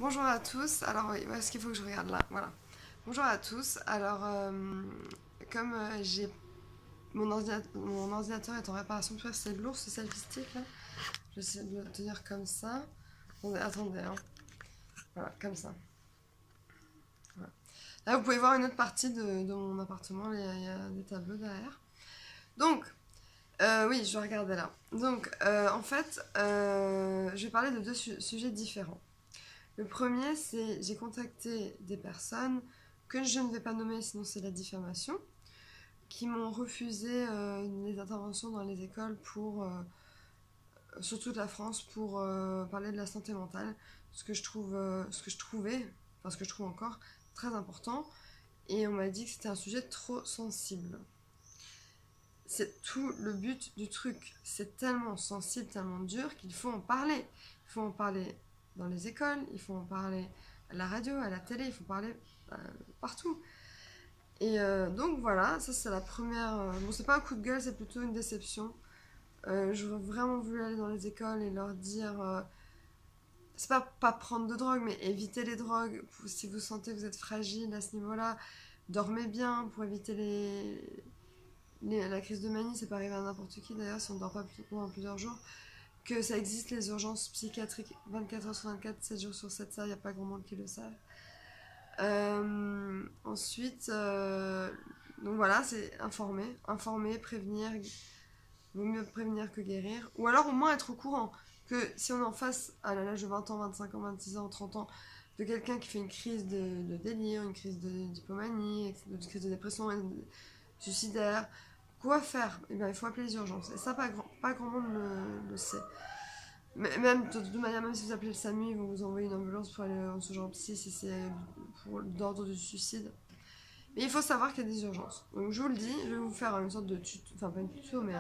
Bonjour à tous. Alors oui, est-ce qu'il faut que je regarde là? Voilà. Bonjour à tous. Alors, comme j'ai mon ordinateur est en réparation, tu vois, c'est lourd ce selfie stick là. Je vais essayer de le tenir comme ça. Attendez, hein. Voilà, comme ça. Voilà. Là, vous pouvez voir une autre partie de mon appartement. Il y a des tableaux derrière. Donc, oui, je vais regarder là. Donc, en fait, je vais parler de deux sujets différents. Le premier, c'est j'ai contacté des personnes que je ne vais pas nommer, sinon c'est la diffamation, qui m'ont refusé les interventions dans les écoles sur toute la France pour parler de la santé mentale, ce que je trouvais, enfin ce que je trouve encore très important, et on m'a dit que c'était un sujet trop sensible. C'est tout le but du truc. C'est tellement sensible, tellement dur qu'il faut en parler. Il faut en parler dans les écoles, il faut en parler à la radio, à la télé, il faut parler euh, partout. Et donc voilà, ça c'est la première. Bon, c'est pas un coup de gueule, c'est plutôt une déception. J'aurais vraiment voulu aller dans les écoles et leur dire. C'est pas prendre de drogue, mais éviter les drogues. Si vous sentez que vous êtes fragile à ce niveau-là, dormez bien pour éviter la crise de manie, ça peut arriver à n'importe qui d'ailleurs si on ne dort pas pendant plusieurs jours. Que ça existe les urgences psychiatriques 24 heures sur 24, 7 jours sur 7, ça, il n'y a pas grand monde qui le savent. Ensuite, donc voilà, c'est informer, prévenir. Vaut mieux prévenir que guérir. Ou alors au moins être au courant que si on est en face à l'âge de 20 ans, 25 ans, 26 ans, 30 ans, de quelqu'un qui fait une crise de délire, une crise d'hypomanie, une crise de dépression suicidaire, quoi faire? Eh bien, il faut appeler les urgences. Et ça, pas grand monde le sait. Mais même, de toute manière, même si vous appelez le SAMU, ils vont vous envoyer une ambulance pour aller en ce genre psy si c'est pour l'ordre du suicide. Mais il faut savoir qu'il y a des urgences. Donc je vous le dis, je vais vous faire une sorte de tuto, enfin pas une tuto, mais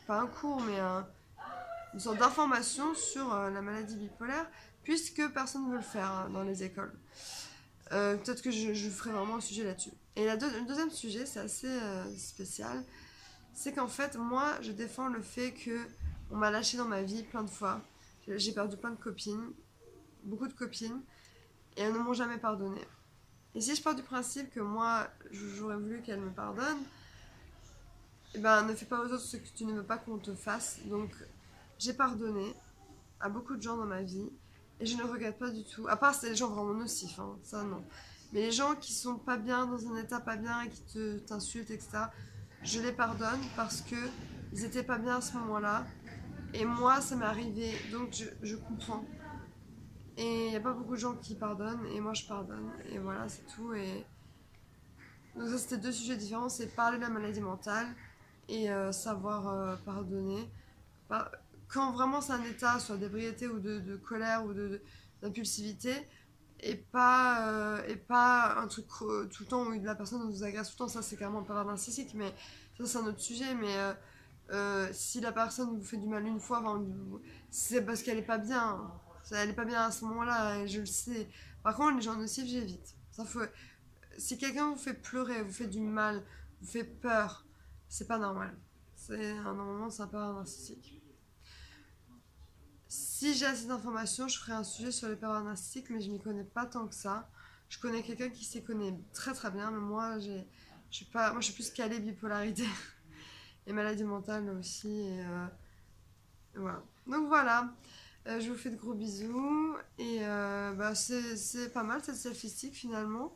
pas un cours, mais une sorte d'information sur la maladie bipolaire, puisque personne ne veut le faire dans les écoles. Peut-être que je ferai vraiment un sujet là-dessus. Et le deuxième sujet, c'est assez spécial, c'est qu'en fait, moi, je défends le fait que on m'a lâché dans ma vie plein de fois. J'ai perdu plein de copines, beaucoup de copines, et elles ne m'ont jamais pardonné. Et si je pars du principe que moi, j'aurais voulu qu'elles me pardonnent, eh ben, ne fais pas aux autres ce que tu ne veux pas qu'on te fasse. Donc, j'ai pardonné à beaucoup de gens dans ma vie, et je ne regrette pas du tout. À part, c'est les gens vraiment nocifs, hein, ça non. Mais les gens qui sont pas bien, dans un état pas bien, et qui t'insultent, etc., je les pardonne parce que ils étaient pas bien à ce moment-là. Et moi, ça m'est arrivé, donc je comprends. Et il n'y a pas beaucoup de gens qui pardonnent, et moi je pardonne. Et voilà, c'est tout. Et donc ça, c'était deux sujets différents, c'est parler de la maladie mentale et savoir pardonner. Quand vraiment c'est un état, soit d'ébriété ou de colère ou d'impulsivité, et pas un truc tout le temps où la personne vous agresse tout le temps, ça c'est carrément un pervers narcissique, mais ça c'est un autre sujet, mais si la personne vous fait du mal une fois, enfin, c'est parce qu'elle est pas bien. Elle est pas bien à ce moment-là, et je le sais. Par contre, les gens nocifs, j'évite. Ça faut, si quelqu'un vous fait pleurer, vous fait du mal, vous fait peur, c'est pas normal. Normalement, c'est un peu narcissique. Si j'ai assez d'informations, je ferai un sujet sur les pervers narcissiques, mais je m'y connais pas tant que ça. Je connais quelqu'un qui s'y connaît très très bien, mais je suis pas, moi je suis plus calée bipolarité et maladie mentale aussi. Et voilà. Donc voilà. Je vous fais de gros bisous et bah, c'est pas mal cette selfie stick finalement.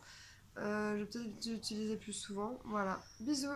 Je vais peut-être l'utiliser plus souvent. Voilà. Bisous.